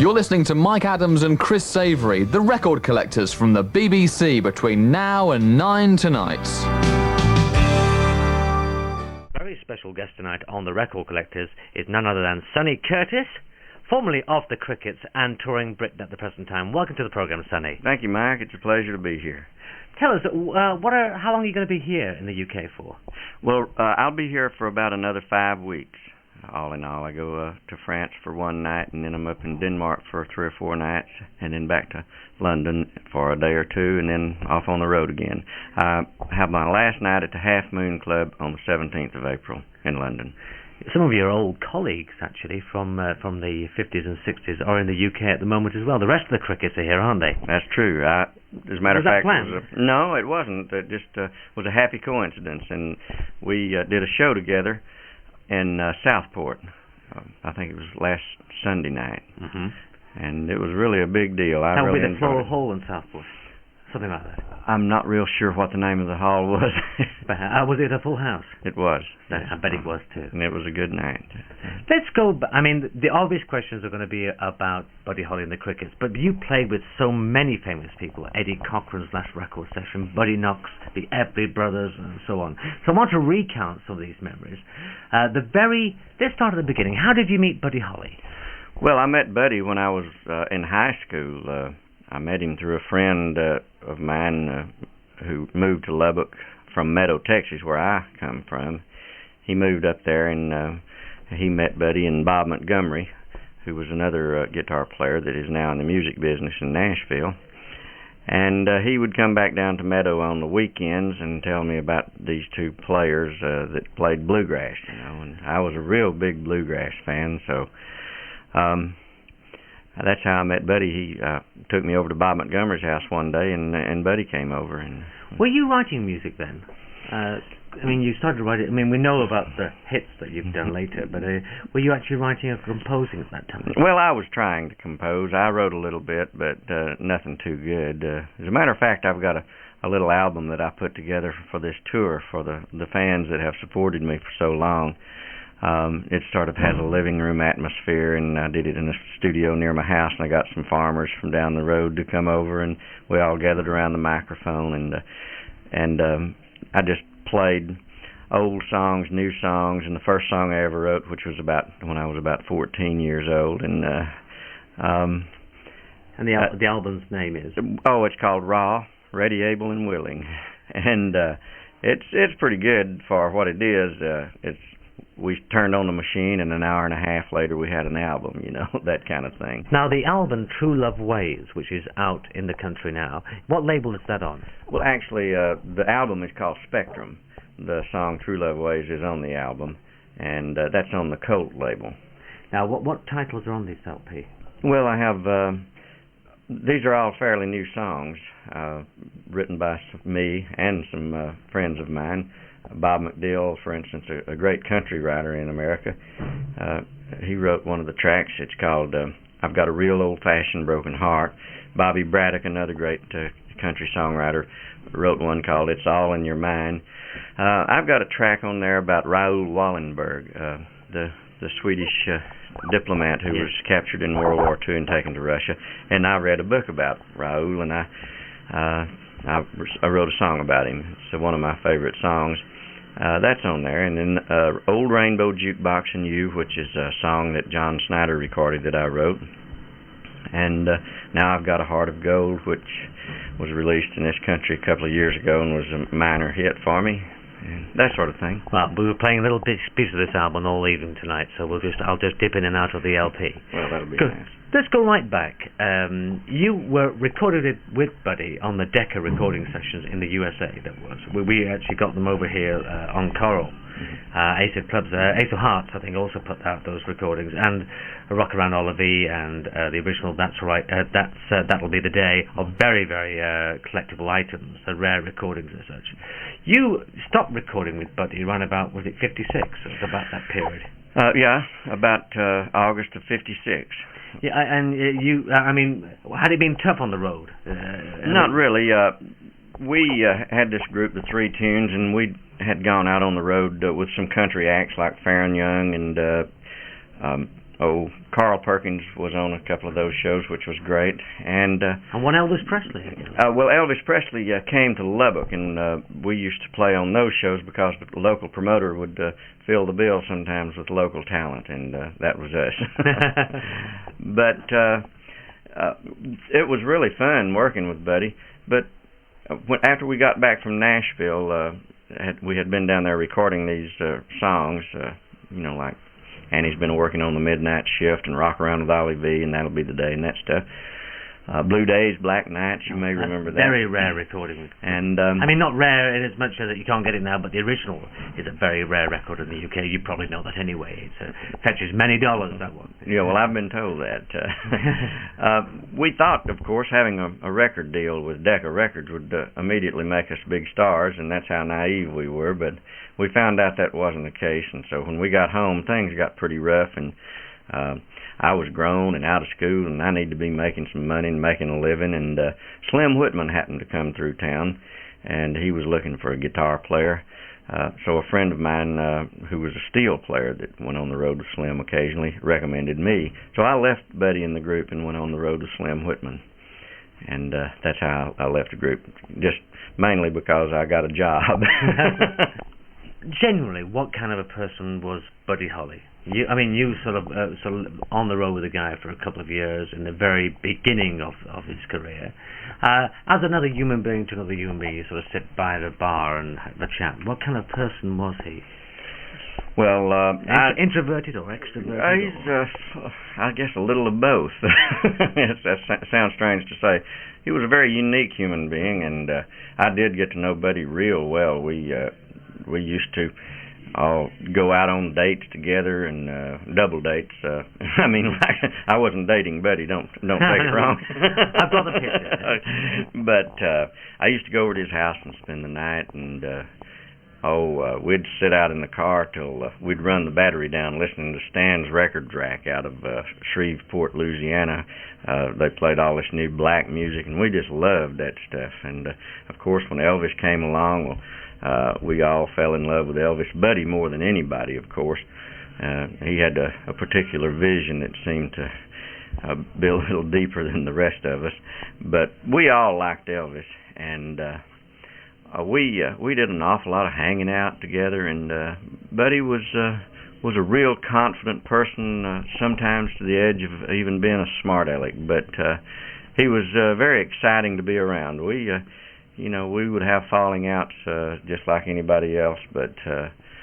You're listening to Mike Adams and Chris Savory, the record collectors from the BBC, between now and 9 tonight. Very special guest tonight on the Record Collectors is none other than Sonny Curtis, formerly of the Crickets and touring Britain at the present time. Welcome to the programme, Sonny. Thank you, Mike. It's a pleasure to be here. Tell us, how long are you going to be here in the UK for? Well, I'll be here for about another 5 weeks. All in all, I go to France for one night, and then I'm up in Denmark for 3 or 4 nights, and then back to London for a day or two, and then off on the road again. I have my last night at the Half Moon Club on the 17th of April in London. Some of your old colleagues, actually, from the 50s and 60s are in the UK at the moment as well. The rest of the Crickets are here, aren't they? That's true. As a matter of fact, no, it wasn't. It just was a happy coincidence, and we did a show together in Southport. I think it was last Sunday night, and it was really a big deal. That would be the Floral Hall in Southport, something like that. I'm not real sure what the name of the hall was. Was it a full house? It was. I bet it was too. And it was a good night. Let's go. I mean, the obvious questions are going to be about Buddy Holly and the Crickets, but you played with so many famous people: Eddie Cochran's last record session, Buddy Knox, the Everly Brothers, and so on. So I want to recount some of these memories. Let's start at the beginning. How did you meet Buddy Holly? Well, I met Buddy when I was in high school. I met him through a friend of mine who moved to Lubbock from Meadow, Texas, where I come from. He moved up there, and he met Buddy and Bob Montgomery, who was another guitar player that is now in the music business in Nashville. And he would come back down to Meadow on the weekends and tell me about these two players that played bluegrass, and I was a real big bluegrass fan, so that's how I met Buddy. He took me over to Bob Montgomery's house one day, and Buddy came over. And were you writing music then? I mean, you started writing. I mean, we know about the hits that you've done later, but were you actually writing or composing at that time? Well, I was trying to compose. I wrote a little bit, but nothing too good. As a matter of fact, I've got a little album that I put together for this tour for the fans that have supported me for so long. It sort of has a living room atmosphere, and I did it in a studio near my house, and I got some farmers from down the road to come over, and we all gathered around the microphone, and I just played old songs, new songs, and the first song I ever wrote, which was when I was about 14 years old, and the album's name is? Oh, it's called Raw, Ready, Able, and Willing, and it's pretty good for what it is. We turned on the machine, and an hour and a half later we had an album, that kind of thing. Now, the album True Love Ways, which is out in the country now, what label is that on? Well, actually, the album is called Spectrum. The song True Love Ways is on the album, and that's on the Colt label. Now, what titles are on this LP? Well, I have, these are all fairly new songs, written by me and some friends of mine. Bob McDill, for instance, a great country writer in America. He wrote one of the tracks. It's called I've Got a Real Old-Fashioned Broken Heart. Bobby Braddock, another great country songwriter, wrote one called It's All in Your Mind. I've got a track on there about Raoul Wallenberg, the Swedish diplomat who was captured in World War II and taken to Russia. And I read a book about Raoul, and I wrote a song about him. It's one of my favorite songs. That's on there. And then Old Rainbow Jukebox and You, which is a song that John Snyder recorded that I wrote. And now I've Got a Heart of Gold, which was released in this country a couple of years ago and was a minor hit for me. And that sort of thing. Well, we were playing a little piece of this album all evening tonight, so I'll just dip in and out of the LP. Well, that'll be nice. Let's go right back. You recorded it with Buddy on the Decca recording sessions in the USA. That was. We actually got them over here on Coral. Ace of Hearts, I think, also put out those recordings, and Rock Around Olivie and the original That's Right. That'll Be the Day are very, very collectible items, rare recordings as such. You stopped recording with Buddy around about, was it 56? It was about that period. Yeah, about August of 56. Yeah, and I mean, had it been tough on the road? Not really. We had this group, the Three Tunes, and we had gone out on the road with some country acts like Farron Young and Carl Perkins was on a couple of those shows, which was great. And one Elvis Presley again. Well, Elvis Presley came to Lubbock, and we used to play on those shows because the local promoter would fill the bill sometimes with local talent, and that was us. But it was really fun working with Buddy. But after we got back from Nashville, we had been down there recording these songs, like Annie's Been Working on the Midnight Shift and Rock Around with Ollie V, and That'll Be the Day and that stuff. Blue Days, Black Nights, you may remember that. Very rare recording. And not rare in as much as that you can't get it now, but the original is a very rare record in the UK. You probably know that anyway. It fetches many dollars, that one. Yeah, well, I've been told that. We thought, of course, having a record deal with Decca Records would immediately make us big stars, and that's how naive we were, but we found out that wasn't the case, and so when we got home, things got pretty rough, and I was grown and out of school, and I needed to be making some money and making a living, and Slim Whitman happened to come through town, and he was looking for a guitar player. So a friend of mine who was a steel player that went on the road with Slim occasionally recommended me. So I left Buddy in the group and went on the road with Slim Whitman. And that's how I left the group, just mainly because I got a job. Generally, what kind of a person was Buddy Holly? You sort of on the road with a guy for a couple of years in the very beginning of his career. As another human being to another human being, you sort of sit by the bar and have a chat. What kind of person was he? Well, introverted or extroverted? He's, I guess, a little of both. That sounds strange to say. He was a very unique human being, and I did get to know Buddy real well. We used to all go out on dates together and double dates. I wasn't dating Buddy. Don't take it wrong. I've got the picture. But I used to go over to his house and spend the night, and we'd sit out in the car till we'd run the battery down listening to Stan's record rack out of Shreveport, Louisiana. They played all this new black music, and we just loved that stuff. And of course, when Elvis came along, we all fell in love with Elvis. Buddy more than anybody, of course. He had a particular vision that seemed to be a little deeper than the rest of us. But we all liked Elvis, and we did an awful lot of hanging out together. And Buddy was a real confident person, sometimes to the edge of even being a smart aleck. But he was very exciting to be around. We would have falling outs just like anybody else, but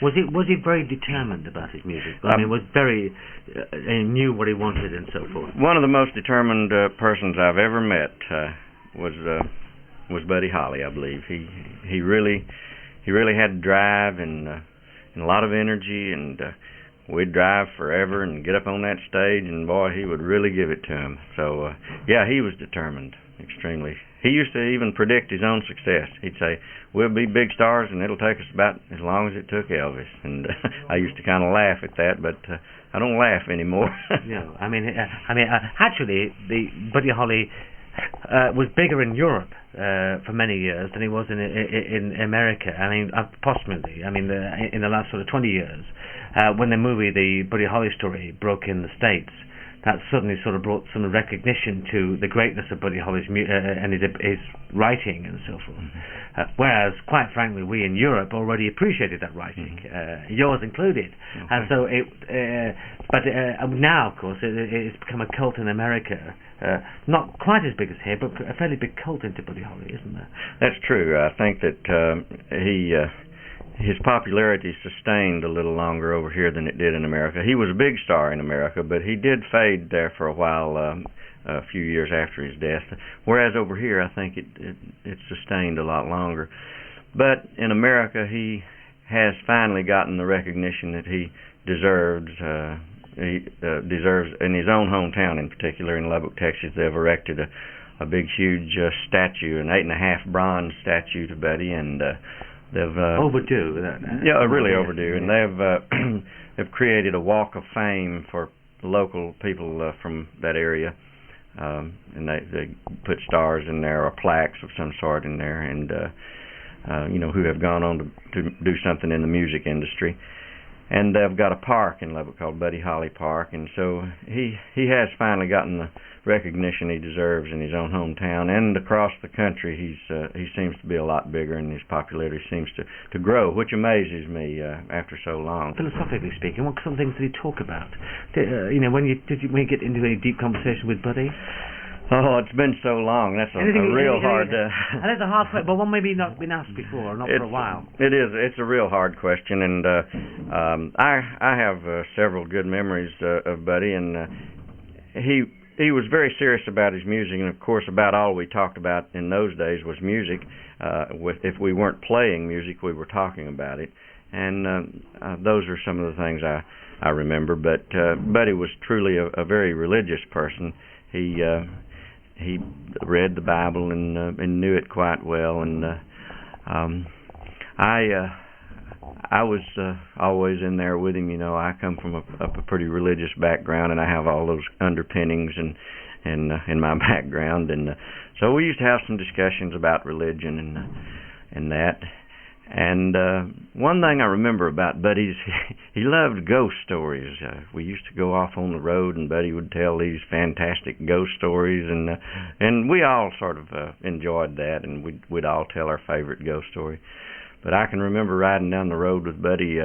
was he very determined about his music? Was very knew what he wanted and so forth. One of the most determined persons I've ever met was Buddy Holly, I believe. He really had drive and a lot of energy, and we'd drive forever and get up on that stage, and boy, he would really give it to him. So yeah, he was determined, extremely. He used to even predict his own success. He'd say, "We'll be big stars, and it'll take us about as long as it took Elvis." And I used to kind of laugh at that, but I don't laugh anymore. No, actually, the Buddy Holly was bigger in Europe for many years than he was in America. Approximately. In the last sort of 20 years, when the movie The Buddy Holly Story broke in the States, that suddenly sort of brought some recognition to the greatness of Buddy Holly's and his writing and so forth. Whereas, quite frankly, we in Europe already appreciated that writing, yours included. Okay. And so but now, of course, it's become a cult in America. Not quite as big as here, but a fairly big cult into Buddy Holly, isn't there? That's true. I think that his popularity sustained a little longer over here than it did in America. He was a big star in America, but he did fade there for a while, a few years after his death. Whereas over here, I think it sustained a lot longer. But in America, he has finally gotten the recognition that he deserves. He deserves in his own hometown, in particular in Lubbock, Texas. They've erected a big, huge statue, an 8.5 bronze statue to Buddy, and they've overdue. Really overdue, and they've created a walk of fame for local people from that area, and they put stars in there or plaques of some sort in there, and who have gone on to do something in the music industry. and they've got a park in Lubbock called Buddy Holly Park, and so he has finally gotten the recognition he deserves in his own hometown and across the country. He seems to be a lot bigger, and his popularity seems to grow, which amazes me after so long. Philosophically speaking, what sort of things did he talk about? When you get into any deep conversation with Buddy? Oh, it's been so long. That's a real hard. And it's a hard question, but one maybe not been asked before, or not for a while. It is. It's a real hard question, and I have several good memories of Buddy, and he was very serious about his music, and of course, about all we talked about in those days was music. If we weren't playing music, we were talking about it, and those are some of the things I remember. But Buddy was truly a very religious person. He read the Bible and knew it quite well, and I was always in there with him. I come from a pretty religious background, and I have all those underpinnings in my background, and so we used to have some discussions about religion and that. And one thing I remember about Buddy is he loved ghost stories. We used to go off on the road, and Buddy would tell these fantastic ghost stories, and we all sort of enjoyed that, and we'd all tell our favorite ghost story. But I can remember riding down the road with Buddy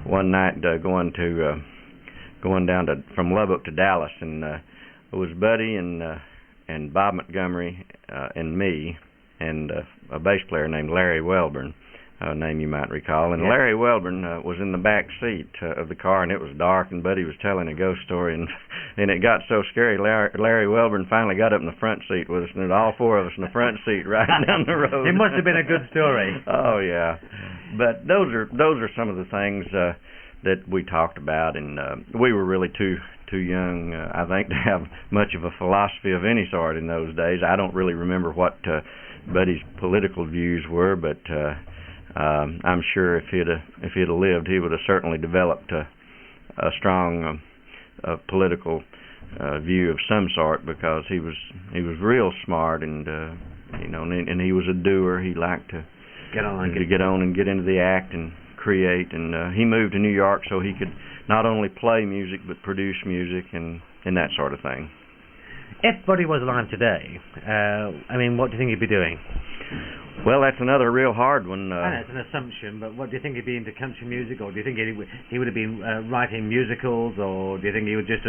one night going down from Lubbock to Dallas, and it was Buddy and Bob Montgomery and me and a bass player named Larry Welburn. Name you might recall, and Larry Welburn was in the back seat of the car, and it was dark, and Buddy was telling a ghost story, and it got so scary. Larry Welburn finally got up in the front seat with us, and all four of us in the front seat riding down the road. It must have been a good story. Oh yeah, but those are some of the things that we talked about, and we were really too young, I think, to have much of a philosophy of any sort in those days. I don't really remember what Buddy's political views were, but I'm sure if he'd have lived, he would have certainly developed a strong political view of some sort, because he was real smart, and and he was a doer. He liked to get on and get into the act and create, and he moved to New York so he could not only play music but produce music and that sort of thing. If Buddy was alive today, what do you think he'd be doing? Well, that's another real hard one. I know it's an assumption, but what do you think he'd be into country music, or do you think he would have been writing musicals, or do you think he would just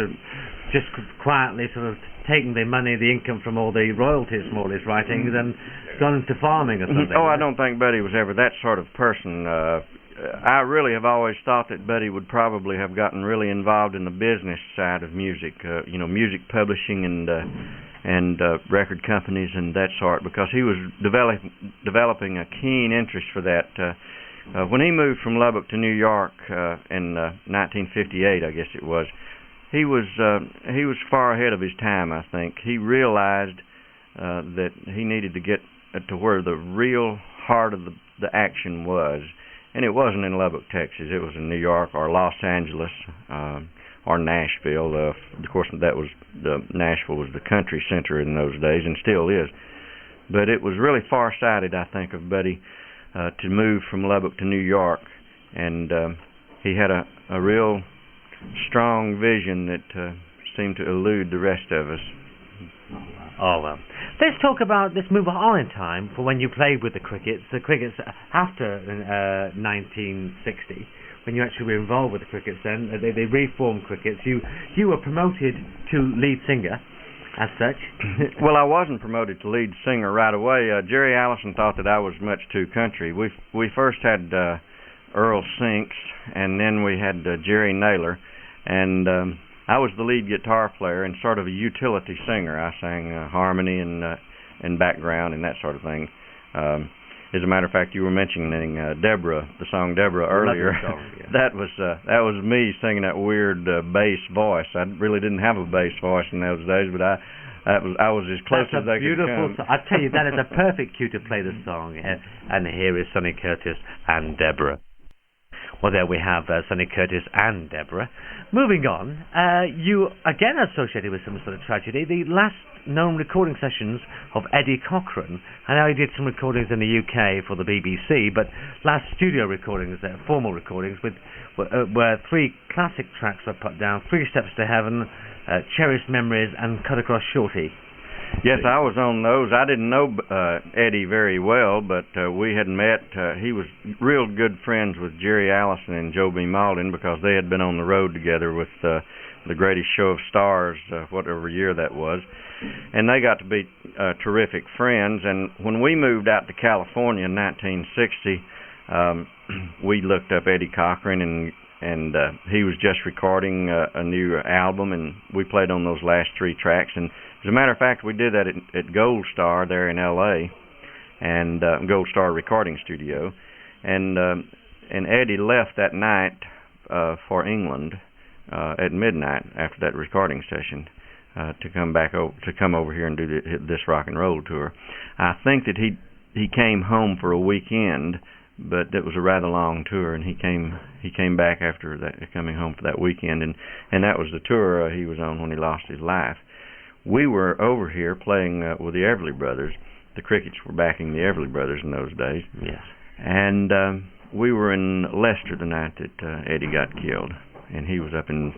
quietly sort of taken the money, the income from all the royalties from all his writings, and gone into farming or something? Oh, I don't think Buddy was ever that sort of person. I really have always thought that Buddy would probably have gotten really involved in the business side of music, music publishing and record companies and that sort, because he was developing a keen interest for that. When he moved from Lubbock to New York in 1958, I guess it was, he was far ahead of his time, I think. He realized that he needed to get to where the real heart of the action was. And it wasn't in Lubbock, Texas. It was in New York or Los Angeles or Nashville. Of course, Nashville was the country center in those days, and still is. But it was really far-sighted, I think, of Buddy to move from Lubbock to New York, and he had a real strong vision that seemed to elude the rest of us. Oh, well. Let's talk about, let's move on in time for when you played with the Crickets after 1960, when you actually were involved with the Crickets then. They reformed Crickets. You were promoted to lead singer as such. Well, I wasn't promoted to lead singer right away. Jerry Allison thought that I was much too country. We first had Earl Sinks, and then we had Jerry Naylor, and I was the lead guitar player and sort of a utility singer. I sang harmony and background and that sort of thing. As a matter of fact, you were mentioning Deborah, the song Deborah earlier. Song, yeah. That was me singing that weird bass voice. I really didn't have a bass voice in those days, but I was as close as they could come. I tell you, that is a perfect cue to play the song. And here is Sonny Curtis and Deborah. Well, there we have Sonny Curtis and Deborah. Moving on, you again associated with some sort of tragedy. The last known recording sessions of Eddie Cochran. I know he did some recordings in the UK for the BBC, but last studio recordings, formal recordings, where 3 classic tracks were put down: Three Steps to Heaven, Cherished Memories, and Cut Across Shorty. Yes, I was on those. I didn't know Eddie very well, but we had met. He was real good friends with Jerry Allison and Joe B. Malden because they had been on the road together with the Greatest Show of Stars, whatever year that was. And they got to be terrific friends. And when we moved out to California in 1960, we looked up Eddie Cochran, and he was just recording a new album, and we played on those last 3 tracks. And as a matter of fact, we did that at Gold Star there in L.A., and Gold Star Recording Studio. And Eddie left that night for England at midnight after that recording session to come over here and do this rock and roll tour. I think that he came home for a weekend, but it was a rather long tour, and he came back after that, coming home for that weekend, and that was the tour he was on when he lost his life. We were over here playing with the Everly Brothers. The Crickets were backing the Everly Brothers in those days. Yes. And we were in Leicester the night that Eddie got killed, and he was up in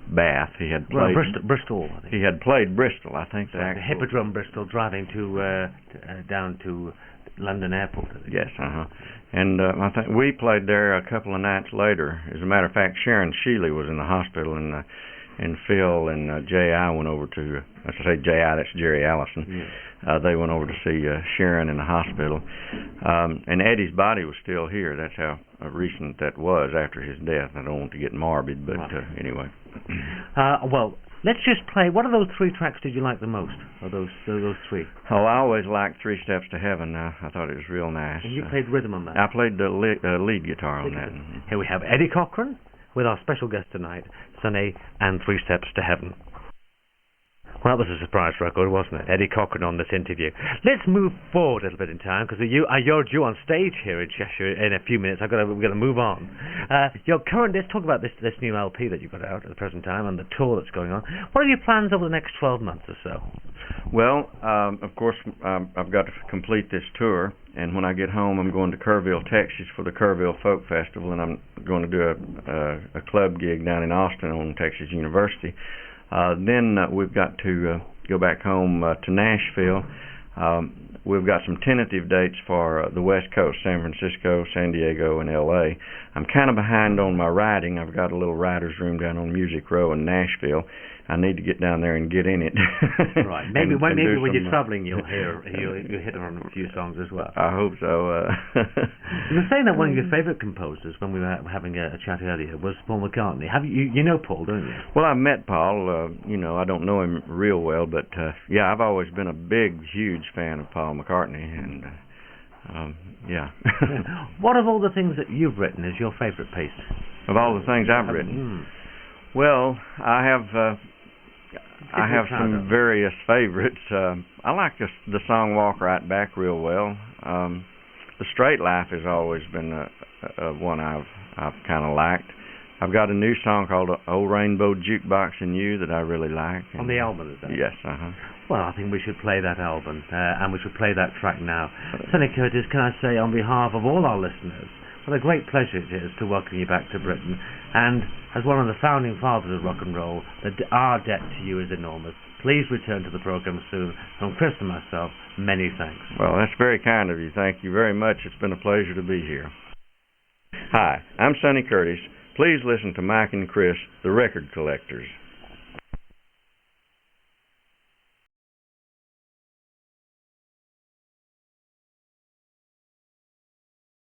Bath. He had played Bristol. I think. He had played Bristol, I think. The Hippodrome Bristol, driving down to London Airport. I think. Yes, And I think we played there a couple of nights later. As a matter of fact, Sharon Sheely was in the hospital, and Phil and J.I. went over to, I should say J.I., that's Jerry Allison. Yes. They went over to see Sharon in the hospital. And Eddie's body was still here. That's how recent that was after his death. I don't want to get morbid, but anyway. Well, let's just play. What of those 3 tracks did you like the most? Of those 3? Oh, I always liked Three Steps to Heaven. I thought it was real nice. And you played rhythm on that? I played the lead guitar on that. Here we have Eddie Cochran with our special guest tonight, Sonny and Three Steps to Heaven. Well, that was a surprise record, wasn't it? Eddie Cochran on this interview. Let's move forward a little bit in time, because you're due on stage here in Cheshire in a few minutes. We're going to move on. Let's talk about this new LP that you've got out at the present time and the tour that's going on. What are your plans over the next 12 months or so? Well, of course, I've got to complete this tour, and when I get home, I'm going to Kerrville, Texas for the Kerrville Folk Festival, and I'm going to do a club gig down in Austin on Texas University. Then we've got to go back home to Nashville. We've got some tentative dates for the West Coast, San Francisco, San Diego, and L.A. I'm kind of behind on my writing. I've got a little writer's room down on Music Row in Nashville. I need to get down there and get in it. Right. Maybe when you're traveling, you'll hit on a few songs as well. I hope so. You were saying that one of your favourite composers, when we were having a chat earlier, was Paul McCartney. You know Paul, don't you? Well, I've met Paul. I don't know him real well, but I've always been a big, huge fan of Paul McCartney, and yeah. What of all the things that you've written is your favourite piece? Of all the things I've written? Well, I have some various favorites. I like the song Walk Right Back real well. The Straight Life has always been one I've kind of liked. I've got a new song called Old Rainbow Jukebox and You that I really like. On the album, is that? Yes, Well, I think we should play that album, and we should play that track now. Sonny Curtis, can I say on behalf of all our listeners, what a great pleasure it is to welcome you back to Britain, and as one of the founding fathers of rock and roll, our debt to you is enormous. Please return to the program soon. From Chris and myself, many thanks. Well, that's very kind of you. Thank you very much. It's been a pleasure to be here. Hi, I'm Sonny Curtis. Please listen to Mike and Chris, the Record Collectors.